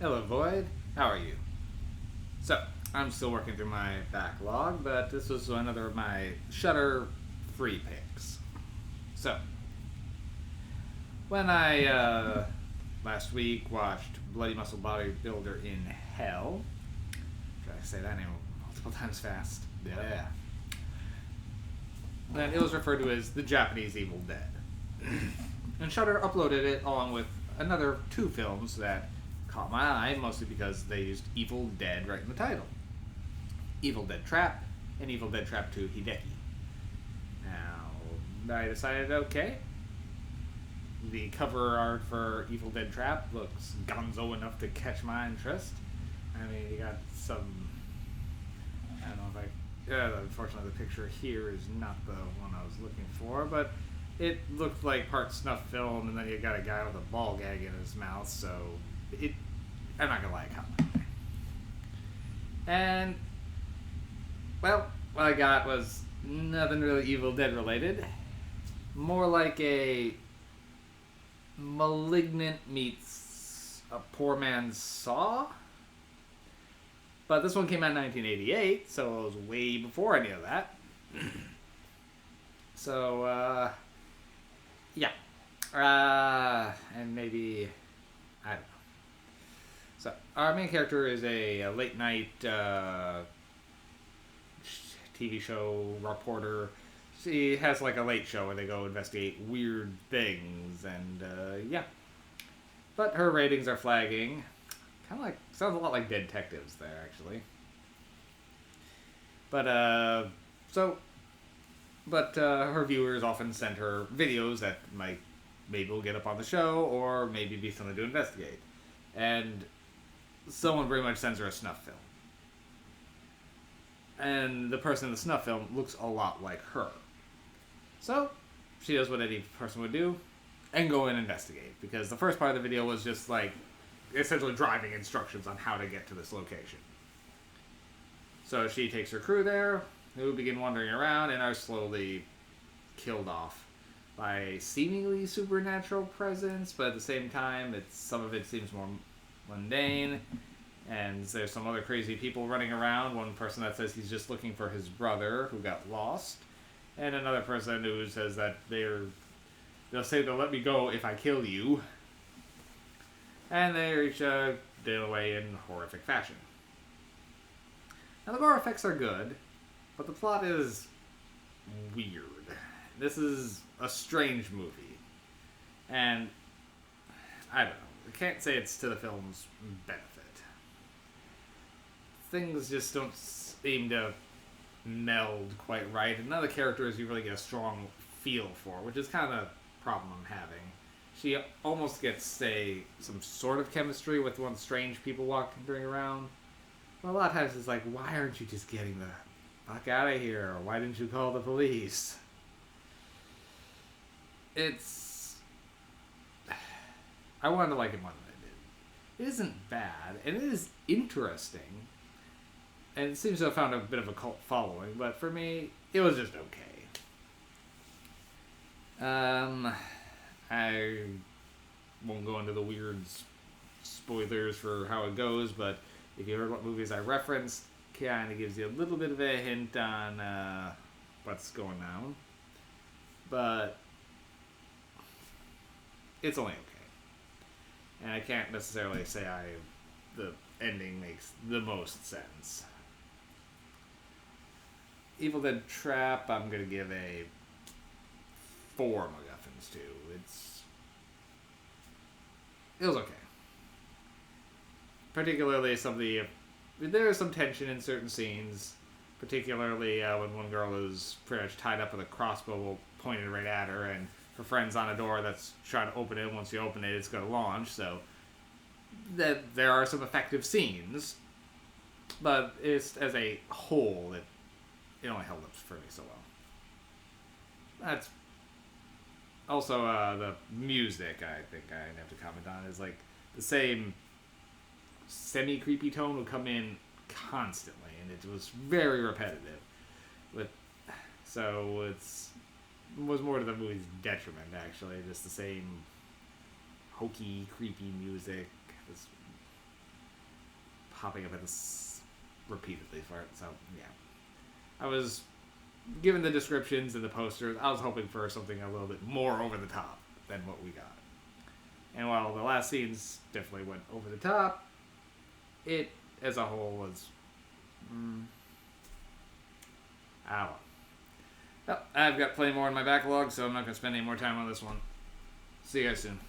Hello, Void. How are you? So, I'm still working through my backlog, but this was another of my Shutter free picks. So, when I last week watched Bloody Muscle Bodybuilder in Hell, try to say that name multiple times fast. Yeah. Then it was referred to as the Japanese Evil Dead. And Shutter uploaded it along with another two films that caught my eye, mostly because they used Evil Dead right in the title. Evil Dead Trap and Evil Dead Trap 2 Hideki. Now, I decided, okay, the cover art for Evil Dead Trap looks gonzo enough to catch my interest. I mean, you got some, I don't know if unfortunately the picture here is not the one I was looking for, but it looked like part snuff film, and then you got a guy with a ball gag in his mouth, so I'm not gonna lie, it caught my eye. And, well, what I got was nothing really Evil Dead related. More like a Malignant meets a poor man's Saw. But this one came out in 1988, so it was way before any of that. So, yeah. And maybe, I don't know. So, our main character is a late night TV show reporter. She has like a late show where they go investigate weird things, and yeah. But her ratings are flagging. Kind of like, sounds a lot like Dead Detectives there, actually. But, her viewers often send her videos that maybe will get up on the show, or maybe be something to investigate. And someone very much sends her a snuff film. And the person in the snuff film looks a lot like her. So, she does what any person would do, and go and investigate. Because the first part of the video was just like, essentially driving instructions on how to get to this location. So she takes her crew there, who begin wandering around and are slowly killed off by seemingly supernatural presence, but at the same time, some of it seems more mundane. And there's some other crazy people running around. One person that says he's just looking for his brother who got lost, and another person who says that they'll say they'll let me go if I kill you. And they reach deal away in horrific fashion. Now the gore effects are good, but the plot is weird. This is a strange movie, and I don't know. I can't say it's to the film's benefit. Things just don't seem to meld quite right, and none of the characters you really get a strong feel for, which is kind of a problem I'm having. She almost gets, say, some sort of chemistry with one strange people wandering around. But a lot of times it's like, why aren't you just getting the fuck out of here? Or why didn't you call the police? I wanted to like it more than I did. It isn't bad, and it is interesting. And it seems to have found a bit of a cult following, but for me, it was just okay. I won't go into the weird spoilers for how it goes, but if you heard what movies I referenced, kind of gives you a little bit of a hint on what's going on. But it's only okay. And I can't necessarily say the ending makes the most sense. Evil Dead Trap, I'm going to give a 4 MacGuffins to. It was okay. Particularly there is some tension in certain scenes, particularly when one girl is pretty much tied up with a crossbow pointed right at her, and her friend's on a door that's trying to open it. Once you open it, it's going to launch, so there are some effective scenes, but it's, as a whole, it only held up for me so well. That's also the music. I think I have to comment on is like the same semi-creepy tone will come in constantly, and it was very repetitive. So it was more to the movie's detriment, actually. Just the same hokey, creepy music. popping up repeatedly for it. So yeah, I was given the descriptions and the posters. I was hoping for something a little bit more over the top than what we got. And while the last scenes definitely went over the top, it as a whole was, I don't know. Well, I've got plenty more in my backlog, so I'm not going to spend any more time on this one. See you guys soon.